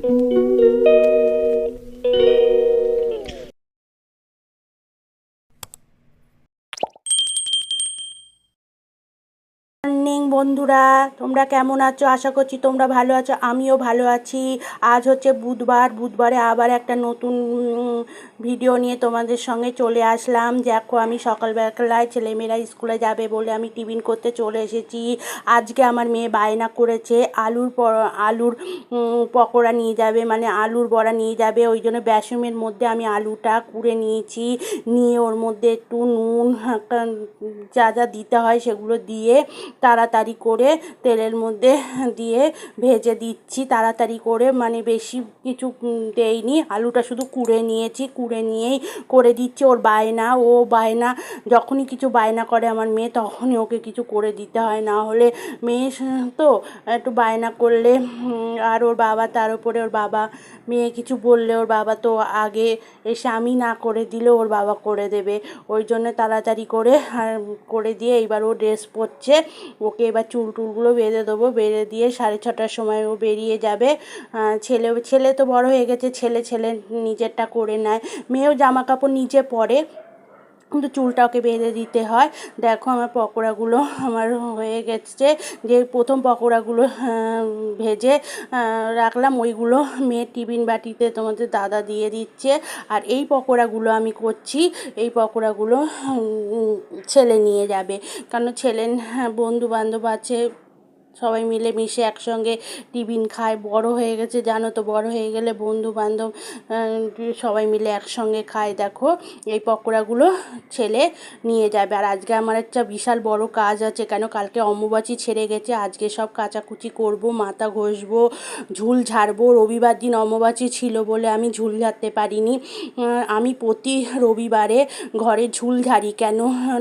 Morning বন্ধুরা, তোমরা কেমন আছো? আশা করছি তোমরা ভালো আছো, আমিও ভালো আছি। আজ হচ্ছে বুধবারে আবার একটা নতুন ভিডিও নিয়ে তোমাদের সঙ্গে চলে আসলাম। দেখো, আমি সকালবেলায় ছেলেমেয়েরা স্কুলে যাবে বলে আমি টিফিন করতে চলে এসেছি। আজকে আমার মেয়ে বায়না করেছে আলুর পকোড়া নিয়ে যাবে, মানে আলুর বড়া নিয়ে যাবে। ওই জন্য বেসনের মধ্যে আমি আলুটা কুড়ে নিয়েছি, নিয়ে ওর মধ্যে একটু নুন, যা যা দিতে হয় সেগুলো দিয়ে তাড়াতাড়ি করে তেলের মধ্যে দিয়ে ভেজে দিচ্ছি তাড়াতাড়ি করে, মানে বেশি কিছু দেইনি, আলুটা শুধু কুড়ে নিয়েছি, কুড়ে নিয়েই করে দিচ্ছি। ওর বায়না, ও বায়না যখনই কিছু বায়না করে আমার মেয়ে, তখনই ওকে কিছু করে দিতে হয়, না হলে মেয়ে তো একটু বায়না করলে আর ওর বাবা, তার উপরে ওর বাবা মেয়ে কিছু বললে ওর বাবা তো আগে এসে আমি না করে দিলে ওর বাবা করে দেবে। ওই জন্য তাড়াতাড়ি করে করে দিয়ে এইবার ও ড্রেস পরছে। ওকে এবার চুলটুলগুলো বেঁধে দেবো, বেঁধে দিয়ে 6:30টার সময় ও বেরিয়ে যাবে। ছেলে তো বড় হয়ে গেছে, ছেলে নিজেরটা করে নেয়, মেয়েও জামা কাপড় নিজে পরে, কিন্তু চুলটা ওকে বেঁধে দিতে হয়। দেখো, আমার পকোড়াগুলো আমার হয়ে গেছে। যে প্রথম পকোড়াগুলো ভেজে রাখলাম, ওইগুলো মেয়ের টিফিন বাটিতে তোমাদের দাদা দিয়ে দিচ্ছে। আর এই পকোড়াগুলো আমি করছি, এই পকোড়াগুলো ছেলে নিয়ে যাবে, কারণ ছেলের বন্ধু বান্ধব আছে, সবাই মিলে মিশে একসঙ্গে টিফিন খায়। বড় হয়ে গেছে জানো তো, বড় হয়ে গেলে বন্ধু বান্ধব সবাই মিলে একসঙ্গে খায়। দেখো, এই পকোড়াগুলো ছেলে নিয়ে যাবে। আর আজকে আমার একটা বিশাল বড় কাজ আছে, কেন কালকে অম্বুবাচী ছেড়ে গেছে। আজকে সব কাচাকুচি করব, মাথা ঘষবো, ঝুল ঝাড়বো। রবিবার দিন অম্বুবাচী ছিল বলে আমি ঝুল ঝাড়তে পারিনি। আমি প্রতি রবিবারে ঘরে ঝুল ঝাড়ি, কেন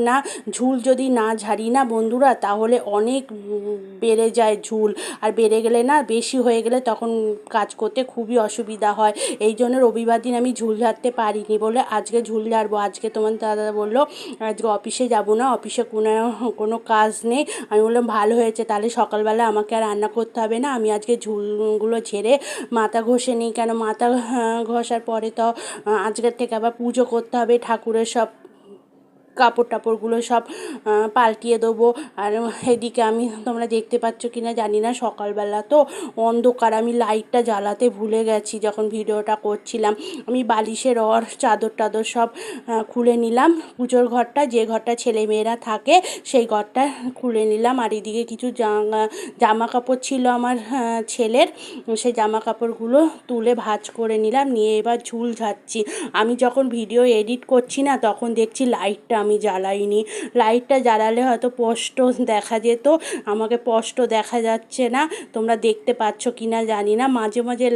না ঝুল যদি না ঝাড়ি না বন্ধুরা, তাহলে অনেক বেড়ে যায় ঝুল। আর বেড়ে গেলে না, বেশি হয়ে গেলে তখন কাজ করতে খুবই অসুবিধা হয়। এই জন্য রবিবার দিন আমি ঝুল ঝাড়তে পারিনি বলে আজকে ঝুল ঝাড়বো। আজকে তোমার দাদা বললো আজকে অফিসে যাব না, অফিসে কোনো কাজ নেই। আমি বললাম ভালো হয়েছে, তাহলে সকালবেলা আমাকে আর রান্না করতে হবে না, আমি আজকে ঝুলগুলো ঝেড়ে মাথা ঘষে নিই। কেন মাথা ঘষার পরে তো আজকের থেকে আবার পুজো করতে হবে, ঠাকুরের সব কাপড় টাপড়গুলো সব পাল্টিয়ে দেবো। আর এদিকে আমি, তোমরা দেখতে পাচ্ছ কি না জানি না, সকালবেলা তো অন্ধকার, আমি লাইটটা জ্বালাতে ভুলে গেছি যখন ভিডিওটা করছিলাম। আমি বালিশের চাদর টাদর সব খুলে নিলাম, পুজোর ঘরটা, যে ঘরটা ছেলেমেয়েরা থাকে সেই ঘরটা খুলে নিলাম। আর এদিকে কিছু জামা কাপড় ছিল আমার ছেলের, সেই জামা কাপড়গুলো তুলে ভাঁজ করে নিলাম, নিয়ে এবার ঝুল ঝাড়ছি। আমি যখন ভিডিও এডিট করছি না, তখন দেখছি লাইটটা আমি জ্বালাইনি। লাইটটা জ্বালালে হয়তো স্পষ্ট দেখা যেত, আমাকে স্পষ্ট দেখা যাচ্ছে না। তোমরা দেখতে পাচ্ছ কি না জানি না, মাঝে মাঝে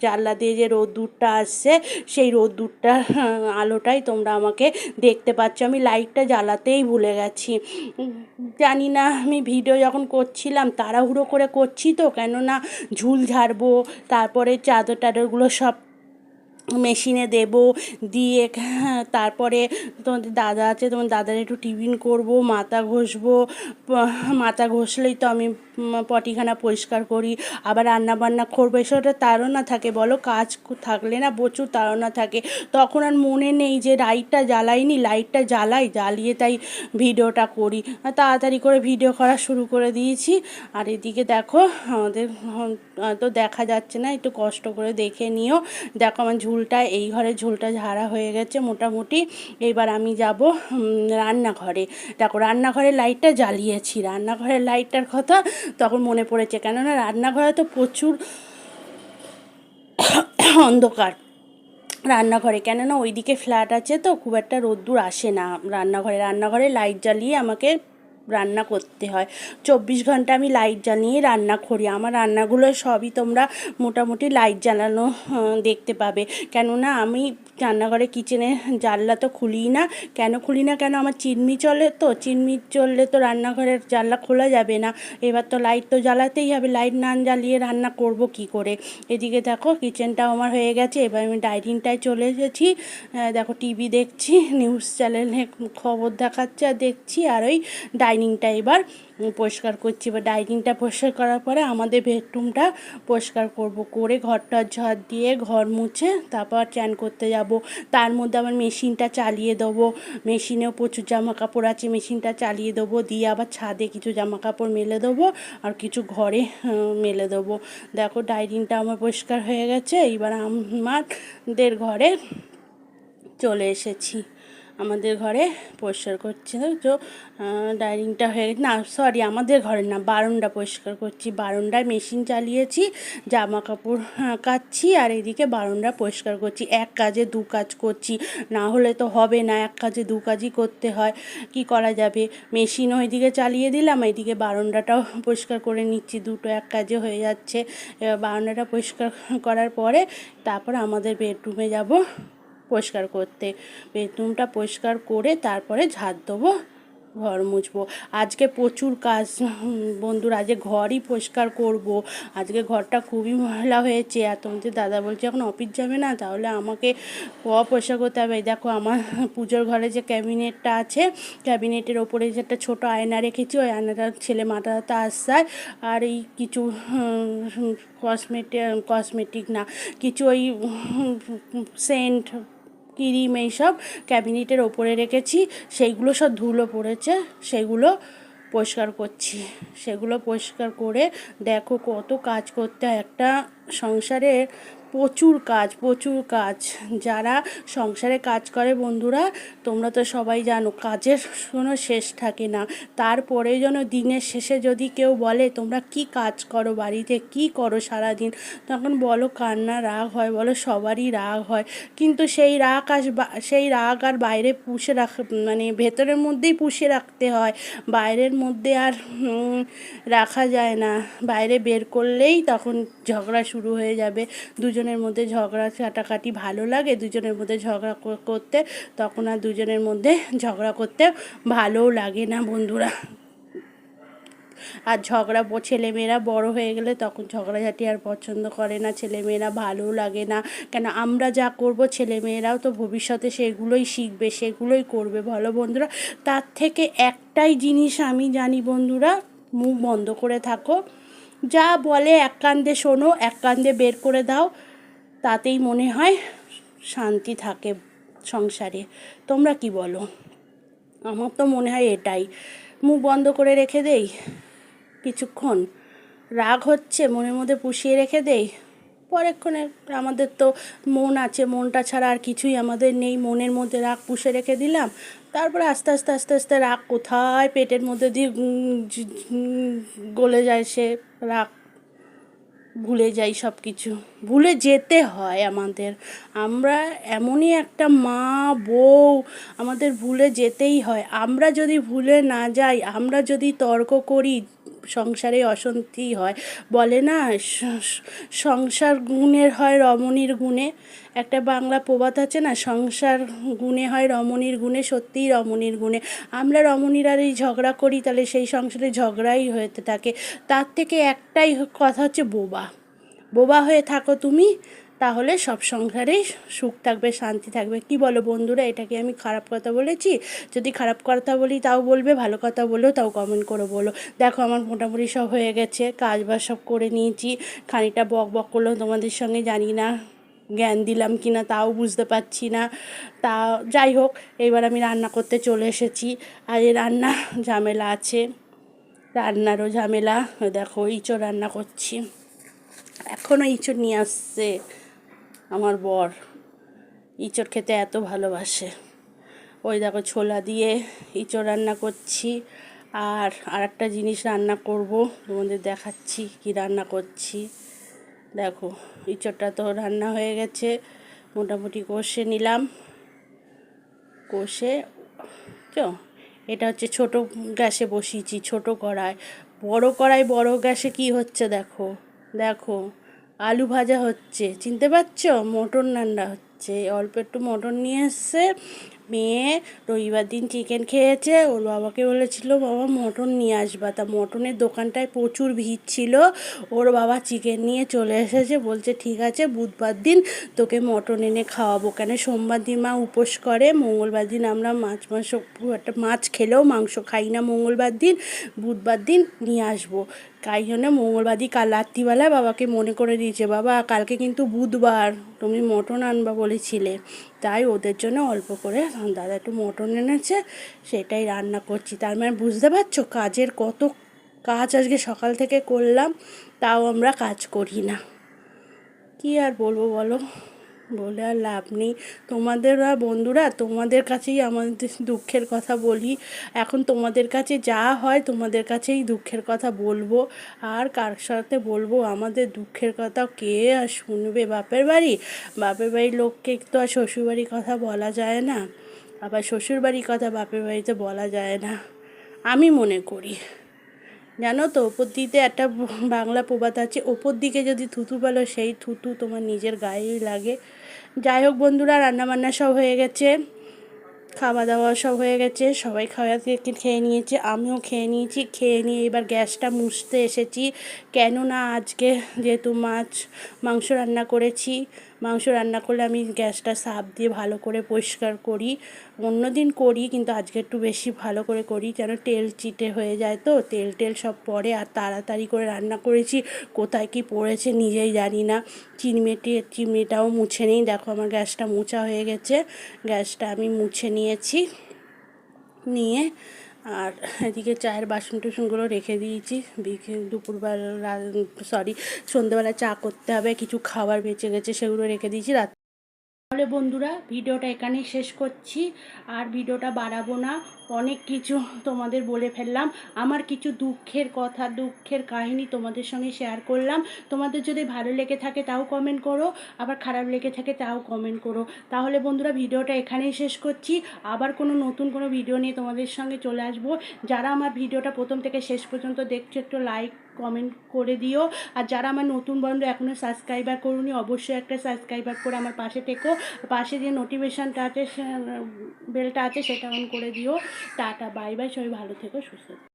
জানলা দিয়ে যে রোদ্দুরটা আসছে, সেই রোদ্দুরটার আলোটাই তোমরা আমাকে দেখতে পাচ্ছ। আমি লাইটটা জ্বালাতেই ভুলে গেছি। জানি না, আমি ভিডিও যখন করছিলাম তাড়াহুড়ো করে করছি তো, কেননা ঝুল ঝাড়বো, তারপরে চাদর টাদরগুলো সব মেশিনে দেব, দিয়ে তারপরে তোমাদের দাদা আছে, তোমার দাদার একটু টিফিন করব, মাথা ঘষবো। মাথা ঘষলেই তো আমি পটিখানা পরিষ্কার করি, আবার রান্নাবান্না করবো, এসবটা তাড়না থাকে বলো, কাজ থাকলে না প্রচুর তাড়না থাকে। তখন আর মনে নেই যে লাইটটা জ্বালাইনি, লাইটটা জ্বালিয়ে তাই ভিডিওটা করি। তাড়াতাড়ি করে ভিডিও করা শুরু করে দিয়েছি। আর এদিকে দেখো, আমাদের তো দেখা যাচ্ছে না, একটু কষ্ট করে দেখে নিও। দেখো, আমার ঝুলটা, এই ঘরে ঝুলটা ঝাড়া হয়ে গেছে মোটামুটি। এবার আমি যাব রান্নাঘরে। দেখো, রান্নাঘরের লাইটটা জ্বালিয়েছি, রান্নাঘরের লাইটটার কথা তখন মনে পড়েছে, কেননা রান্নাঘরে তো প্রচুর অন্ধকার রান্নাঘরে, কেননা ওইদিকে ফ্ল্যাট আছে তো খুব একটা রোদ্দুর আসে না রান্নাঘরে লাইট জ্বালিয়ে আমাকে রান্না করতে হয়। 24 ঘন্টা আমি লাইট জ্বালিয়ে রান্না করি। আমার রান্নাগুলো সবই তোমরা মোটামুটি লাইট জ্বালানো দেখতে পাবে, কেননা আমি রান্নাঘরে কিচেনে জানলা তো খুলিই না। কেন খুলি না কেন, আমার চিমনি চলে, তো চিমনি চললে তো রান্নাঘরের জানলা খোলা যাবে না। এবার তো লাইট তো জ্বালাতেই হবে, লাইট না জ্বালিয়ে রান্না করব কি করে। এদিকে দেখো কিচেনটাও আমার হয়ে গেছে। এবার আমি ডাইনিংটায় চলে এসেছি। দেখো টিভি দেখছি, নিউজ চ্যানেলে খবর দেখাচ্ছে আর দেখছি, আর ওই ডাইনিংটা এবার পরিষ্কার করছি। বা ডাইনিংটা পরিষ্কার করার পরে আমাদের বেডরুমটা পরিষ্কার করব, করে ঘরটা ঝাড় দিয়ে ঘর মুছে তারপর চান করতে যাব। তার মধ্যে আবার মেশিনটা চালিয়ে দেবো, মেশিনেও প্রচুর জামা কাপড় আছে, মেশিনটা চালিয়ে দেবো, দিয়ে আবার ছাদে কিছু জামা কাপড় মেলে দেবো আর কিছু ঘরে মেলে দেবো। দেখো ডাইনিংটা আমার পরিষ্কার হয়ে গেছে। এবার আমাদের ঘরে চলে এসেছি, আমাদের ঘরে পরিষ্কার করছি। তো ডাইনিংটা হয়ে গেছে, না সরি আমাদের ঘরে না, বারান্দা পরিষ্কার করছি। বারান্দায় মেশিন চালিয়েছি, জামা কাপড় কাচ্ছি আর এদিকে বারান্দা পরিষ্কার করছি। এক কাজে দু কাজ করছি, না হলে তো হবে না, এক কাজে দু কাজই করতে হয়, কি করা যাবে। মেশিনও এদিকে চালিয়ে দিলাম, এদিকে বারান্দাটাও পরিষ্কার করে নিচ্ছি, দুটো এক কাজে হয়ে যাচ্ছে। এবার বারান্দাটা পরিষ্কার করার পরে তারপর আমাদের বেডরুমে যাব পরিষ্কার করতে। বেডরুমটা পরিষ্কার করে তারপরে ঝাড় দেবো, ঘর মুছবো। আজকে প্রচুর কাজ বন্ধুরা, আজকে ঘরই পরিষ্কার করব। আজকে ঘরটা খুবই ময়লা হয়েছে। আর তোমাদের দাদা বলছে এখন অফিস যাবে না, তাহলে আমাকে পরিষ্কার করতে হবে। দেখো আমার পুজোর ঘরে যে ক্যাবিনেটটা আছে, ক্যাবিনেটের ওপরে যে একটা ছোটো আয়না রেখেছি, ওই আয়নাটা ছেলে মাথাতে আসায় আর এই কিছু কসমেটিক না, কিছু ওই সেন্ট ক্রিম এইসব ক্যাবিনেটের ওপরে রেখেছি, সেইগুলো সব ধুলো পড়েছে, সেগুলো পরিষ্কার করছি। সেগুলো পরিষ্কার করে দেখো কত কাজ করতে হয় একটা সংসারে, প্রচুর কাজ প্রচুর কাজ। যারা সংসারে কাজ করে বন্ধুরা, তোমরা তো সবাই জানো কাজের কোনো শেষ থাকে না। তারপরে যেন দিনের শেষে যদি কেউ বলে তোমরা কি কাজ করো, বাড়িতে কি করো সারাদিন, তখন বলো কান্না রাগ হয়, বলো সবারই রাগ হয়। কিন্তু সেই রাগ আর বাইরে পুষে মানে ভেতরের মধ্যেই পুষে রাখতে হয়, বাইরের মধ্যে আর রাখা যায় না। বাইরে বের করলেই তখন ঝগড়া শুরু হয়ে যাবে। দুজনের মধ্যে ঝগড়া কাটাকাটি ভালো লাগে, দুজনের মধ্যে ঝগড়া করতে, তখন আর দুজনের মধ্যে ঝগড়া করতে ভালোও লাগে না বন্ধুরা। আর ছেলেমেয়েরা বড় হয়ে গেলে তখন ঝগড়াঝাটি আর পছন্দ করে না, ছেলেমেয়েরা ভালোও লাগে না। কেন আমরা যা করব ছেলেমেয়েরাও তো ভবিষ্যতে সেগুলোই শিখবে, সেগুলোই করবে, বলো বন্ধুরা। তার থেকে একটাই জিনিস আমি জানি বন্ধুরা, মুখ বন্ধ করে থাকো, যা বলে এক কান্দে শোনো, এক কান্দে বের করে দাও, তাতেই মনে হয় শান্তি থাকে সংসারে। তোমরা কি বলো? আমার তো মনে হয় এটাই, মুখ বন্ধ করে রেখে দেই কিছুক্ষণ, রাগ হচ্ছে মনের মধ্যে পুষিয়ে রেখে দেই, পরেক্ষণে আমাদের তো মন আছে, মনটা ছাড়া আর কিছুই আমাদের নেই, মনের মধ্যে রাগ পুষে রেখে দিলাম, তারপরে আস্তে আস্তে আস্তে আস্তে রাগ কোথায় পেটের মধ্যে দিয়ে গলে যায়, সে রাগ ভুলে যাই, সব কিছু ভুলে যেতে হয় আমাদের। আমরা এমনই একটা মা বউ, আমাদের ভুলে যেতেই হয়। আমরা যদি ভুলে না যাই, আমরা যদি তর্ক করি, সংসারে অশান্তি হয়। বলে না সংসার গুণের হয় রমণীর গুণে, একটা বাংলা প্রবাদ আছে না, সংসার গুণে হয় রমণীর গুণে, সত্যিই রমণীর গুণে। আমরা রমণীরা এই ঝগড়া করি, তাহলে সেই সংসারে ঝগড়াই হতে থাকে। তার থেকে একটাই কথা হচ্ছে বোবা হয়ে থাকো তুমি, তাহলে সব সংসারেই সুখ থাকবে, শান্তি থাকবে। কি বলো বন্ধুরা? এটা কি আমি খারাপ কথা বলেছি? যদি খারাপ কথা বলি তাও বলবে, ভালো কথা বলেও তাও কমেন্ট করে বলো। দেখো আমার মোটামুটি সব হয়ে গেছে, কাজ বাজ সব করে নিয়েছি। খানিকটা বক বক করলেও তোমাদের সঙ্গে, জানি না জ্ঞান দিলাম কি না তাও বুঝতে পারছি না। তা যাই হোক, এবার আমি রান্না করতে চলে এসেছি। আর এই রান্না ঝামেলা আছে, রান্নারও ঝামেলা। দেখো ইঁচড় রান্না করছি, এখনও ইঁচড় নিয়ে আসছে আমার বর, ইঁচড় খেতে এত ভালোবাসে। ওই দেখো ছোলা দিয়ে ইঁচড় রান্না করছি। আর আরেকটা জিনিস রান্না করব, তোমাদের দেখাচ্ছি কি রান্না করছি। দেখো ইঁচড়টা তো রান্না হয়ে গেছে, মোটামুটি কষে নিলাম, কষে তো এটা হচ্ছে ছোট গ্যাসে বসিয়েছি, ছোট কড়াই। বড় গ্যাসে কি হচ্ছে দেখো, দেখো আলু ভাজা হচ্ছে, চিনতে পারছো? মটর রান্না হচ্ছে। খাচ্ছে। অল্প একটু মটন নিয়ে এসছে। মেয়ে রবিবার দিন চিকেন খেয়েছে, ওর বাবাকে বলেছিল বাবা মটন নিয়ে আসবা, তা মটনের দোকানটায় প্রচুর ভিড় ছিল। ওর বাবা চিকেন নিয়ে চলে এসেছে, বলছে ঠিক আছে বুধবার দিন তোকে মটন এনে খাওয়াবো। কেন সোমবার দিন মা উপোস করে, মঙ্গলবার দিন আমরা একটা মাছ খেলেও মাংস খাই না মঙ্গলবার দিন, বুধবার দিন নিয়ে আসবো। তাই জন্য মঙ্গলবার দিন কাল রাত্রিবেলা বাবাকে মনে করে দিয়েছে, বাবা কালকে কিন্তু বুধবার, তুমি মটন আনবা বলেছিলে। তাই ওদের জন্য অল্প করে দাদা একটু মটন এনেছে, সেটাই রান্না করছি। তার মানে বুঝতে পারছো কাজের কত কাজ আজকে সকাল থেকে করলাম, তাও আমরা কাজ করি না। কী আর বলবো বলো, বলে আর লাভ নেই। তোমাদের বন্ধুরা, তোমাদের কাছেই আমাদের দুঃখের কথা বলি। এখন তোমাদের কাছে যা হয় তোমাদের কাছেই দুঃখের কথা বলবো, আর কার সাথে বলবো আমাদের দুঃখের কথা? কে আর শুনবে? বাপের বাড়ির লোককে তো আর শ্বশুরবাড়ির কথা বলা যায় না, আবার শ্বশুরবাড়ির কথা বাপের বাড়িতে বলা যায় না, আমি মনে করি। জানো তো ওপর দিকে একটা বাংলা প্রবাদ আছে, ওপর দিকে যদি থুতু ফেলো সেই থুতু তোমার নিজের গায়েই লাগে। যাই হোক বন্ধুরা, রান্নাবান্না সব হয়ে গেছে, খাওয়া দাওয়া সব হয়ে গেছে, সবাই খেয়ে নিয়েছে, আমিও খেয়ে নিয়েছি। খেয়ে নিয়ে এবার গ্যাসটা মুছতে এসেছি, কেননা আজকে যেহেতু মাংস রান্না করেছি, মাংস রান্না করলে আমি গ্যাসটা সার্ফ দিয়ে ভালো করে পরিষ্কার করি। অন্য দিন করি কিন্তু আজকে একটু বেশি ভালো করে করি, যেন তেল চিটে হয়ে যায়, তো তেল সব পড়ে। আর তাড়াতাড়ি করে রান্না করেছি, কোথায় কি পড়েছে নিজেই জানি না। চিমনিটাও মুছে নিই। দেখো আমার গ্যাসটা মোছা হয়ে গেছে, গ্যাসটা আমি মুছে নিয়েছি। নিয়ে আর এদিকে চায়ের বাসন টুসনগুলো রেখে দিয়েছি, দুপুরবেলা সন্ধ্যেবেলা চা করতে হবে, কিছু খাবার বেঁচে গেছে সেগুলো রেখে দিয়েছি। তাহলে বন্ধুরা ভিডিওটা এখানেই শেষ করছি, আর ভিডিওটা বাড়াবো না। অনেক কিছু তোমাদের বলে ফেললাম, আমার কিছু দুঃখের কথা, দুঃখের কাহিনী তোমাদের সঙ্গে শেয়ার করলাম। তোমাদের যদি ভালো লেগে থাকে তাও কমেন্ট করো, আবার খারাপ লেগে থাকে তাও কমেন্ট করো। তাহলে বন্ধুরা ভিডিওটা এখানেই শেষ করছি, আবার নতুন কোনো ভিডিও নিয়ে তোমাদের সঙ্গে চলে আসবো। যারা আমার ভিডিওটা প্রথম থেকে শেষ পর্যন্ত দেখছো একটু লাইক কমেন্ট করে দিও, আর যারা আমার নতুন বন্ধু এখনও সাবস্ক্রাইবার করুনি অবশ্যই একটা সাবস্ক্রাইবার করে আমার পাশে থেকো। পাশে যে নোটিফিকেশানটা আছে, বেলটা আছে, সেটা অন করে দিও। টাটা বাই বাই, সবাই ভালো থেকো, সুস্থ থেকো।